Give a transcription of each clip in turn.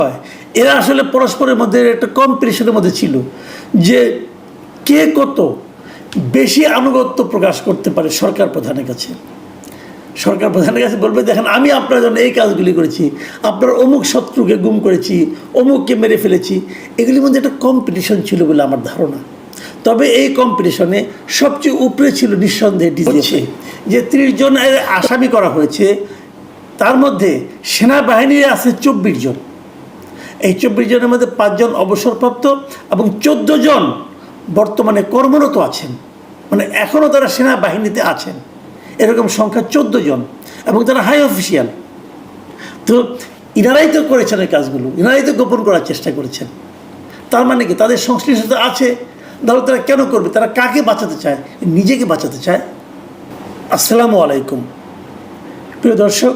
হয়, এরা আসলে পরস্পরের মধ্যে একটা কম্পিটিশনের মধ্যে ছিল যে কে কত বেশি আনুগত্য প্রকাশ করতে পারে সরকার প্রধানের কাছে। সরকার প্রধানের কাছে বলবে, দেখেন আমি আপনার জন্য এই কাজগুলি করেছি, আপনার অমুক শত্রুকে গুম করেছি, অমুককে মেরে ফেলেছি। এগুলির মধ্যে একটা কম্পিটিশন ছিল বলে আমার ধারণা। তবে এই কম্পিটিশনে সবচেয়ে উপরে ছিল নিঃসন্দেহে ডিজিএফআই, যে 30 জন আসামি করা হয়েছে, তার মধ্যে সেনাবাহিনীর আছে 24 জন। এই 24 জনের মধ্যে 5 জন অবসরপ্রাপ্ত এবং 14 জন বর্তমানে কর্মরত আছেন, মানে এখনও তারা সেনাবাহিনীতে আছেন। এরকম সংখ্যা 14 জন, এবং তারা হাই অফিসিয়াল। তো ইনারাই তো করেছেন এই কাজগুলো, ইনারাই তো গোপন করার চেষ্টা করেছেন। তার মানে কি তাদের সংশ্লিষ্টতা আছে? তাহলে তারা কেন করবে? তারা কাকে বাঁচাতে চায়? নিজেকে বাঁচাতে চায়। আসসালামু আলাইকুম প্রিয় দর্শক,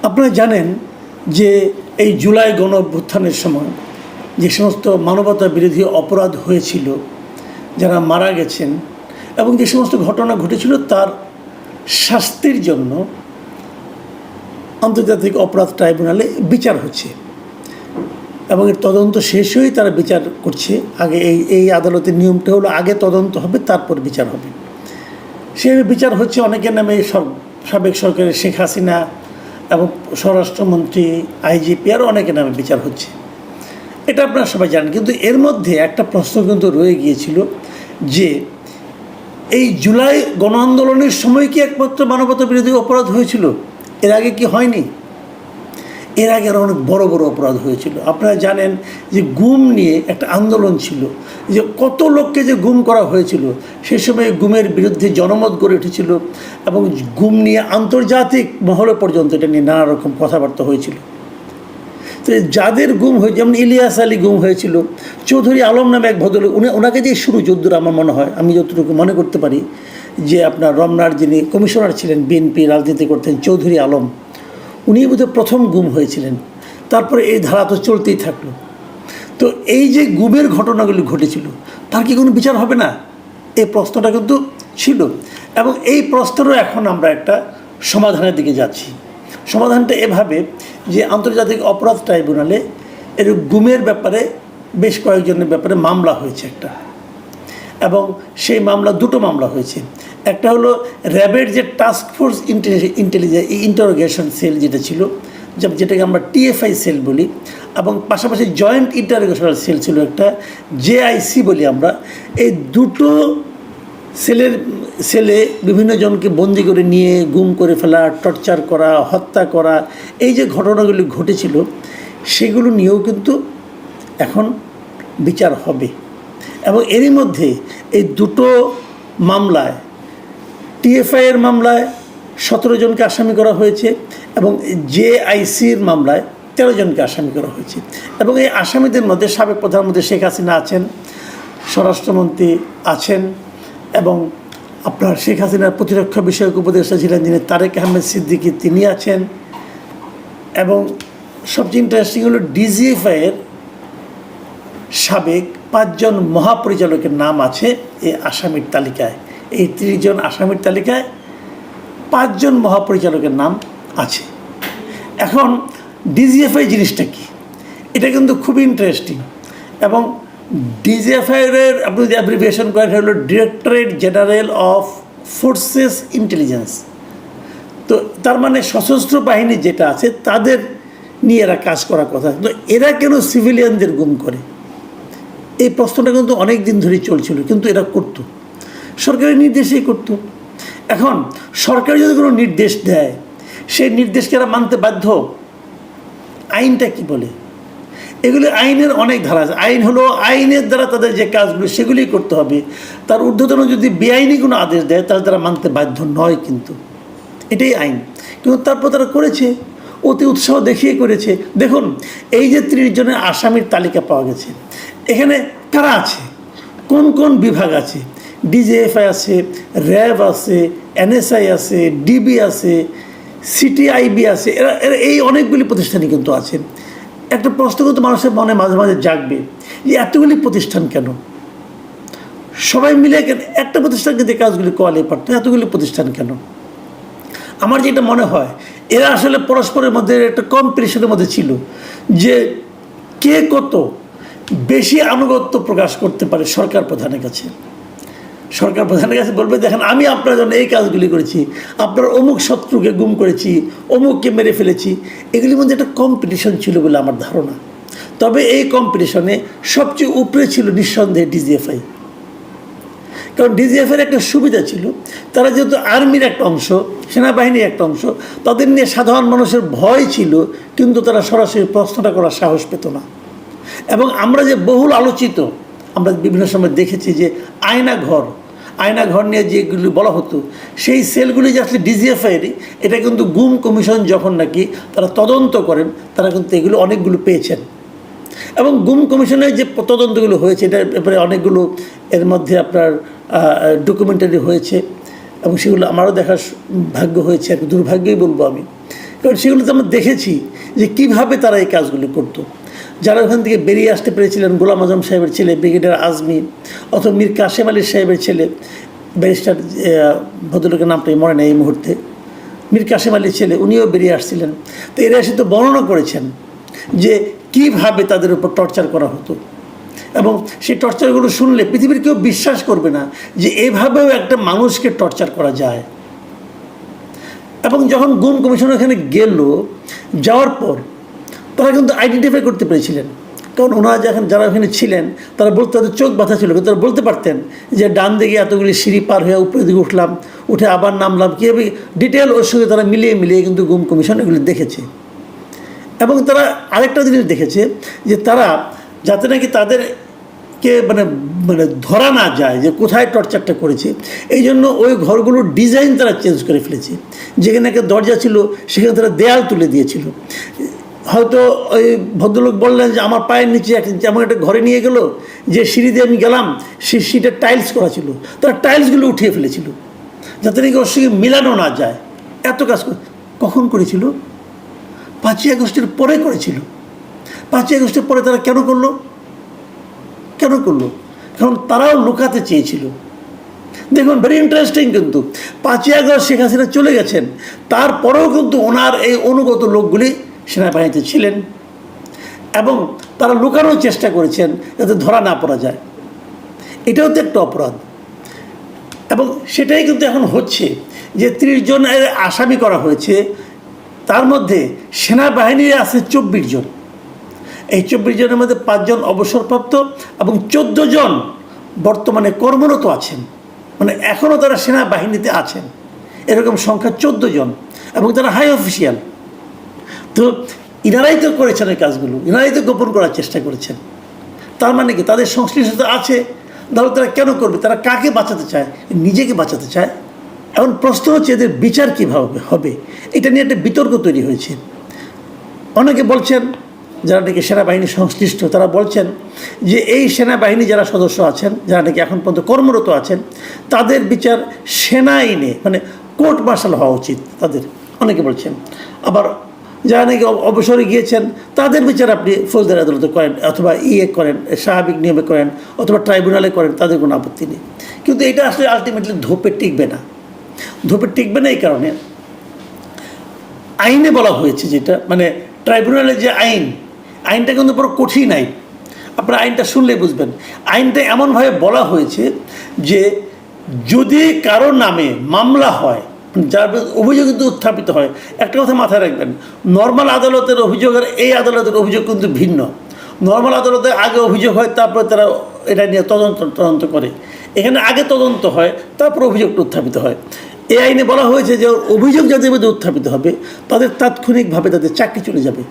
আপনারা জানেন যে এই জুলাই গণ অভ্যুত্থানের সময় যে সমস্ত মানবতা বিরোধী অপরাধ হয়েছিল, যারা মারা গেছেন এবং যে সমস্ত ঘটনা ঘটেছিল, তার শাস্তির জন্য আন্তর্জাতিক অপরাধ ট্রাইব্যুনালে বিচার হচ্ছে এবং এর তদন্ত শেষ হয়েই তারা বিচার করছে। আগে এই আদালতের নিয়মটা হলো আগে তদন্ত হবে, তারপর বিচার হবে। সেভাবে বিচার হচ্ছে অনেকের নামে, সাবেক সরকারের শেখ হাসিনা এবং স্বরাষ্ট্রমন্ত্রী, আইজিপি, আরও অনেকের নামে বিচার হচ্ছে। এটা আপনারা সবাই জানেন। কিন্তু এর মধ্যে একটা প্রশ্ন কিন্তু রয়ে গিয়েছিল যে এই জুলাই গণ আন্দোলনের সময় কি একমাত্র মানবতা বিরোধী অপরাধ হয়েছিল? এর আগে কি হয়নি? এর আগে আরও অনেক বড় বড় অপরাধ হয়েছিল। আপনারা জানেন যে গুম নিয়ে একটা আন্দোলন ছিল, যে কত লোককে যে গুম করা হয়েছিল। সেই সময় গুমের বিরুদ্ধে জনমত গড়ে উঠেছিল এবং গুম নিয়ে আন্তর্জাতিক মহলে পর্যন্ত এটা নিয়ে নানা রকম কথাবার্তা হয়েছিল। তো যাদের গুম হয়ে, যেমন ইলিয়াস আলী গুম হয়েছিল, চৌধুরী আলম নামে এক ভদ্রলোক, ওনাকে দিয়ে শুরু যদ্দূর আমার মনে হয়, আমি যতটুকু মনে করতে পারি, যে আপনার রমনার যিনি কমিশনার ছিলেন, বিএনপি রাজনীতি করতেন, চৌধুরী আলম, উনি বোধহয় প্রথম গুম হয়েছিলেন। তারপরে এই ধারা তো চলতেই থাকলো। তো এই যে গুমের ঘটনাগুলি ঘটেছিল, তার কি কোনো বিচার হবে না? এই প্রশ্নটা কিন্তু ছিল, এবং এই প্রশ্নেরও এখন আমরা একটা সমাধানের দিকে যাচ্ছি। সমাধানটা এভাবে যে আন্তর্জাতিক অপরাধ ট্রাইব্যুনালে এর গুমের ব্যাপারে বেশ কয়েকজনের ব্যাপারে মামলা হয়েছে একটা, এবং সেই মামলা, দুটো মামলা হয়েছে। একটা হলো র্যাবের যে task force intelligence interrogation sell যেটা ছিল, যেটাকে আমরা টিএফআই সেল বলি, এবং পাশাপাশি জয়েন্ট ইন্টারোগেশনাল সেল ছিল একটা, জেআইসি বলি আমরা। এই দুটো সেলে বিভিন্ন জনকে বন্দি করে নিয়ে গুম করে ফেলা, টর্চার করা, হত্যা করা, এই যে ঘটনাগুলি ঘটেছিল, সেগুলো নিয়েও কিন্তু এখন বিচার হবে। এবং এরই মধ্যে এই দুটো মামলায়, টিএফআইয়ের মামলায় 17 জনকে আসামি করা হয়েছে এবং জেআইসির মামলায় 13 জনকে আসামি করা হয়েছে। এবং এই আসামিদের মধ্যে সাবেক প্রধানমন্ত্রী শেখ হাসিনা আছেন, স্বরাষ্ট্রমন্ত্রী আছেন, এবং আপনার শেখ হাসিনার প্রতিরক্ষা বিষয়ক উপদেষ্টা ছিলেন যিনি তারেক আহমেদ সিদ্দিকী, তিনি আছেন। এবং সবচেয়ে ইন্টারেস্টিং হলো ডিজিএফআইয়ের সাবেক 5 জন মহাপরিচালকের নাম আছে এই আসামির তালিকায়। এই 30 জন আসামির তালিকায় 5 জন মহাপরিচালকের নাম আছে। এখন ডিজিএফআই জিনিসটা কি, এটা কিন্তু খুব ইন্টারেস্টিং। এবং ডিজিএফআইয়ের আপনি যদি অ্যাব্রিভিয়েশন করেন হলো directorate general of forces intelligence. তো তার মানে সশস্ত্র বাহিনী যেটা আছে তাদের নিয়ে এরা কাজ করার কথা। তো এরা কেন সিভিলিয়ানদের গুম করে? এই প্রশ্নটা কিন্তু অনেক দিন ধরেই চলছিল, কিন্তু এরা করতো, সরকারের নির্দেশেই করতো। এখন সরকার যদি কোনো নির্দেশ দেয়, সেই নির্দেশকে এরা মানতে বাধ্য। আইনটা কি বলে? এগুলি আইনের অনেক ধারা আছে। আইন হলো আইনের দ্বারা তাদের যে কাজগুলো সেগুলি করতে হবে। তার ঊর্ধ্বতন যদি বেআইনি কোনো আদেশ দেয় তাহলে তারা মানতে বাধ্য নয়, কিন্তু এটাই আইন। কিন্তু তারপর তারা করেছে, অতি উৎসাহ দেখিয়ে করেছে। দেখুন, এই যে 30 জনের আসামির তালিকা পাওয়া গেছে, এখানে কারা আছে, কোন কোন বিভাগ আছে? ডিজিএফআই আছে, র্যাব আছে, এনএসআই আছে, ডিবি আছে, সিটিআইবি আছে। এরা এই অনেকগুলি প্রতিষ্ঠানই কিন্তু আছে। একটা প্রশ্ন কিন্তু মানুষের মনে মাঝে মাঝে জাগবে যে এতগুলি প্রতিষ্ঠান কেন? সবাই মিলে কেন একটা প্রতিষ্ঠানকে যে কাজগুলি করালে পারতো, এতগুলি প্রতিষ্ঠান কেন? আমার যেটা মনে হয়, এরা আসলে পরস্পরের মধ্যে একটা কম্পিটিশনের মধ্যে ছিল যে কে কত বেশি আনুগত্য প্রকাশ করতে পারে সরকার প্রধানের কাছে। সরকার প্রধানের কাছে বলবে, দেখেন আমি আপনার জন্য এই কাজগুলি করেছি, আপনার অমুক শত্রুকে গুম করেছি, অমুককে মেরে ফেলেছি। এগুলির মধ্যে একটা কম্পিটিশন ছিল বলে আমার ধারণা। তবে এই কম্পিটিশনে সবচেয়ে উপরে ছিল নিঃসন্দেহে ডিজিএফআই। কারণ ডিজিএফের একটা সুবিধা ছিল, তারা যেহেতু আর্মির একটা অংশ, সেনাবাহিনীর একটা অংশ, তাদের নিয়ে সাধারণ মানুষের ভয় ছিল, কিন্তু তারা সরাসরি প্রশ্নটা করার সাহস পেত না। এবং আমরা যে বহুল আলোচিত, আমরা বিভিন্ন সময় দেখেছি যে আয়না ঘর নিয়ে যেগুলি বলা হতো, সেই সেলগুলি যে আসলে ডিজিএফআইয়েরই, এটা কিন্তু গুম কমিশন যখন নাকি তারা তদন্ত করেন, তারা কিন্তু এগুলো অনেকগুলো পেয়েছেন। এবং গুম কমিশনের যে তদন্তগুলো হয়েছে, এটার ব্যাপারে অনেকগুলো এর মধ্যে আপনার ডকুমেন্টারি হয়েছে, এবং সেগুলো আমারও দেখার ভাগ্য হয়েছে, আর দুর্ভাগ্যই বলবো আমি। কারণ সেগুলোতে আমরা দেখেছি যে কীভাবে তারা এই কাজগুলো করতো। যারা ওখান থেকে বেরিয়ে আসতে পেরেছিলেন, গোলাম আজম সাহেবের ছেলে ব্রিগেডিয়ার আজমি, অথবা মীর কাশেম আলী সাহেবের ছেলে, ব্যারিস্টার ভদ্রলোকের নামটাই মনে নেই এই মুহূর্তে, মীর কাশেম আলীর ছেলে, উনিও বেরিয়ে আসছিলেন। তো এরা এসে তো বর্ণনা করেছেন যে কীভাবে তাদের উপর টর্চার করা হতো। এবং সেই টর্চারগুলো শুনলে পৃথিবীর কেউ বিশ্বাস করবে না যে এইভাবেও একটা মানুষকে টর্চার করা যায়। এবং যখন গুম কমিশন এখানে গেল, যাওয়ার পর তারা কিন্তু আইডেন্টিফাই করতে পেরেছিলেন। কারণ ওনারা যারা ওখানে ছিলেন, তারা বলতে, তাদের চোখ বাঁধা ছিল, কিন্তু তারা বলতে পারতেন যে ডান দিকে এতগুলি সিঁড়ি পার হয়ে উপরের দিকে উঠলাম, উঠে আবার নামলাম, কীভাবে ডিটেল ওর সঙ্গে তারা মিলিয়ে কিন্তু গুম কমিশন এগুলি দেখেছে। এবং তারা আরেকটা জিনিস দেখেছে যে তারা যাতে নাকি তাদেরকে মানে ধরা না যায় যে কোথায় টর্চারটা করেছে, এই জন্য ওই ঘরগুলোর ডিজাইন তারা চেঞ্জ করে ফেলেছে। যেখানে একটা দরজা ছিল সেখানে তারা দেয়াল তুলে দিয়েছিল। হয়তো ওই ভদ্রলোক বললেন যে আমার পায়ের নিচে এমন একটা ঘরে নিয়ে গেল যে সিঁড়ি দিয়ে আমি গেলাম, সেই সিঁড়িটা টাইলস করা ছিল, তারা টাইলসগুলো উঠিয়ে ফেলেছিল যাতে নাকি ওর সঙ্গে মিলানো না যায়। এত কাজ কখন করেছিল? 5ই আগস্টের পরে করেছিল। 5ই আগস্টের পরে তারা কেন করলো? কারণ তারাও লুকাতে চেয়েছিল। দেখুন, ভেরি ইন্টারেস্টিং, কিন্তু 5ই আগস্ট শেখ হাসিনা চলে গেছেন, তারপরেও কিন্তু ওনার এই অনুগত লোকগুলি সেনাবাহিনীতে ছিলেন এবং তারা লুকানোর চেষ্টা করেছেন যাতে ধরা না পড়া যায়। এটাও তো একটা অপরাধ। এবং সেটাই কিন্তু এখন হচ্ছে যে 30 জনের আসামি করা হয়েছে, তার মধ্যে সেনাবাহিনীর আছে 24 জন। এই 24 জনের মধ্যে 5 জন অবসরপ্রাপ্ত এবং 14 জন বর্তমানে কর্মরত আছেন, মানে এখনও তারা সেনাবাহিনীতে আছেন। এরকম সংখ্যা 14 জন, এবং তারা হাই অফিসিয়াল। তো ইনারাই তো করেছেন এই কাজগুলো, ইনারাই তো গোপন করার চেষ্টা করেছেন। তার মানে কি তাদের সংশ্লিষ্টতা আছে? তাহলে তারা কেন করবে? তারা কাকে বাঁচাতে চায়? নিজেকে বাঁচাতে চায়। এখন প্রশ্ন হচ্ছে এদের বিচার কীভাবে হবে, এটা নিয়ে একটা বিতর্ক তৈরি হয়েছে। অনেকে বলছেন, যারা নাকি সেনাবাহিনী সংশ্লিষ্ট, তারা বলছেন যে এই সেনাবাহিনী যারা সদস্য আছেন, যারা নাকি এখন পর্যন্ত কর্মরত আছেন, তাদের বিচার সেনা আইনে, মানে কোর্ট মার্শাল হওয়া উচিত তাদের, অনেকে বলছেন। আবার যারা নাকি অবসরে গিয়েছেন, তাদের বিচার আপনি ফৌজদারি আদালতে করেন, অথবা করেন, স্বাভাবিক নিয়মে করেন, অথবা ট্রাইব্যুনালে করেন, তাদের কোনো আপত্তি নেই। কিন্তু এটা আসলে আলটিমেটলি ধোপে টিকবে না। এই কারণে আইনে বলা হয়েছে, যেটা মানে ট্রাইব্যুনালের যে আইনটা কিন্তু বড় কঠিন আইন। আপনারা আইনটা শুনলেই বুঝবেন। আইনটা এমনভাবে বলা হয়েছে যে যদি কারো নামে মামলা হয়, যার অভিযোগ কিন্তু উত্থাপিত হয়, একটা কথা মাথায় রাখবেন, নর্মাল আদালতের অভিযোগ আর এই আদালতের অভিযোগ কিন্তু ভিন্ন। নর্মাল আদালতে আগে অভিযোগ হয়, তারপরে তারা এটা নিয়ে তদন্ত করে। এখানে আগে তদন্ত হয়, তারপর অভিযোগটা উত্থাপিত হয়। এই আইনে বলা হয়েছে যে অভিযোগ যাদের মধ্যে উত্থাপিত হবে, তাদের তাৎক্ষণিকভাবে তাদের চাকরি চলে যাবে,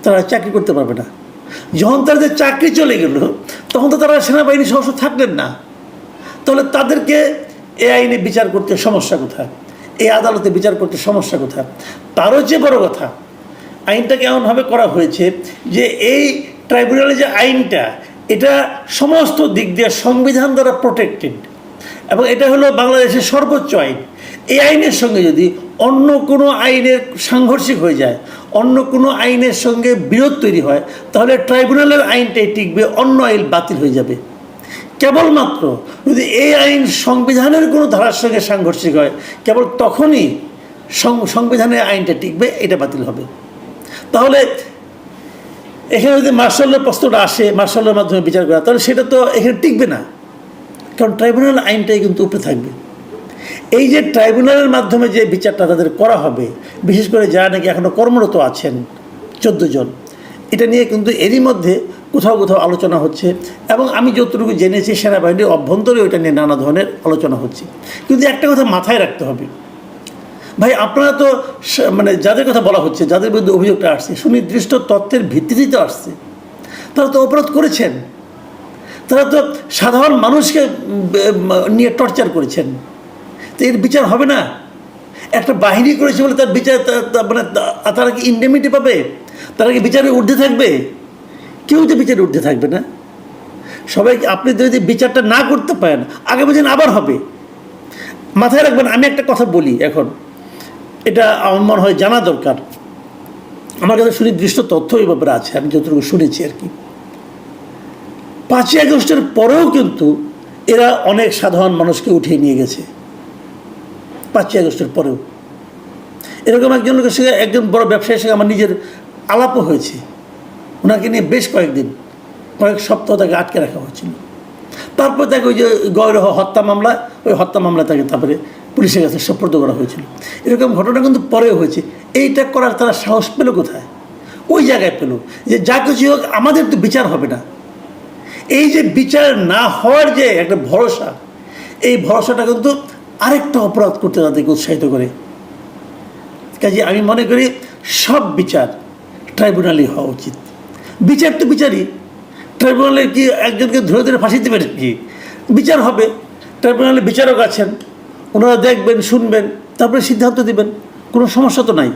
তারা চাকরি করতে পারবে না। যখন তাদের চাকরি চলে গেল, তখন তো তারা সেনাবাহিনী সদস্য থাকলেন না। তাহলে তাদেরকে এই আইনে বিচার করতে সমস্যা কোথায়? এই আদালতে বিচার করতে সমস্যা কোথায়? তারও চেয়ে বড় কথা, আইনটাকে এমনভাবে করা হয়েছে যে এই ট্রাইব্যুনালের যে আইনটা, এটা সমস্ত দিক দিয়ে সংবিধান দ্বারা প্রোটেক্টেড, এবং এটা হলো বাংলাদেশের সর্বোচ্চ আইন। এই আইনের সঙ্গে যদি অন্য কোনো আইনের সাংঘর্ষিক হয়ে যায়, অন্য কোনো আইনের সঙ্গে বিরোধ তৈরি হয়, তাহলে ট্রাইব্যুনালের আইনটাই টিকবে, অন্য আইন বাতিল হয়ে যাবে। কেবলমাত্র যদি এই আইন সংবিধানের কোনো ধারার সঙ্গে সাংঘর্ষিক হয়, কেবল তখনই সংবিধানে আইনটা টিকবে, এটা বাতিল হবে। তাহলে এখানে যদি মার্শালের প্রশ্নটা আসে, মার্শালের মাধ্যমে বিচার করা, তাহলে সেটা তো এখানে টিকবে না, কারণ ট্রাইব্যুনাল আইনটাই কিন্তু উপরে থাকবে। এই যে ট্রাইব্যুনালের মাধ্যমে যে বিচারটা তাদের করা হবে, বিশেষ করে যারা নাকি এখনও কর্মরত আছেন 14 জন, এটা নিয়ে কিন্তু এরই মধ্যে কোথাও কোথাও আলোচনা হচ্ছে, এবং আমি যতটুকু জেনেছি সেনাবাহিনীর অভ্যন্তরে ওইটা নিয়ে নানা ধরনের আলোচনা হচ্ছে। কিন্তু একটা কথা মাথায় রাখতে হবে, ভাই আপনারা তো মানে যাদের কথা বলা হচ্ছে, যাদের বিরুদ্ধে অভিযোগটা আসছে, সুনির্দিষ্ট তথ্যের ভিত্তিতেই তো আসছে। তারা তো অপরাধ করেছেন, তারা তো সাধারণ মানুষকে নিয়ে টর্চার করেছেন, তো এর বিচার হবে না? একটা বাহিনী করেছে বলে তার বিচার মানে তারা কি ইন্ডেমিটি পাবে? তারা কি বিচারের ঊর্ধ্বে থাকবে? কেউ তো বিচারের ঊর্ধ্বে থাকবে না। সবাইকে আপনি যদি বিচারটা না করতে পারেন, আগামী দিন আবার হবে। মাথায় রাখবেন, আমি একটা কথা বলি এখন, এটা আমার মনে হয় জানা দরকার। আমার কাছে সুনির্দিষ্ট তথ্য এই ব্যাপারে আছে, আমি যতটুকু শুনেছি আর কি। 5ই আগস্টের পরেও কিন্তু এরা অনেক সাধারণ মানুষকে উঠিয়ে নিয়ে গেছে। 5ই আগস্টের পরেও এরকম একজন লোকের সঙ্গে, একজন বড় ব্যবসায়ীর সঙ্গে আমার নিজের আলাপও হয়েছে। ওনাকে নিয়ে বেশ কয়েক সপ্তাহ তাকে আটকে রাখা হয়েছিল। তারপর তাকে ওই যে গৌরহ হত্যা মামলা, ওই হত্যা মামলা তাকে তারপরে পুলিশের কাছে সোপর্দ করা হয়েছিল। এরকম ঘটনা কিন্তু পরেও হয়েছে। এইটা করার তারা সাহস পেল কোথায়? ওই জায়গায় পেল যে যা কিছু হোক আমাদের তো বিচার হবে না। এই যে বিচার না হওয়ার যে একটা ভরসা, এই ভরসাটা কিন্তু আরেকটা অপরাধ করতে তাদেরকে উৎসাহিত করে। কাজে আমি মনে করি সব বিচার ট্রাইব্যুনালই হওয়া উচিত। বিচার তো বিচারই, ট্রাইব্যুনালে কি একজনকে ধরে ধরে ফাঁসি দেবেন কি? বিচার হবে, ট্রাইব্যুনালে বিচারক আছেন, ওনারা দেখবেন, শুনবেন, তারপরে সিদ্ধান্ত দিবেন, কোনো সমস্যা তো নাই।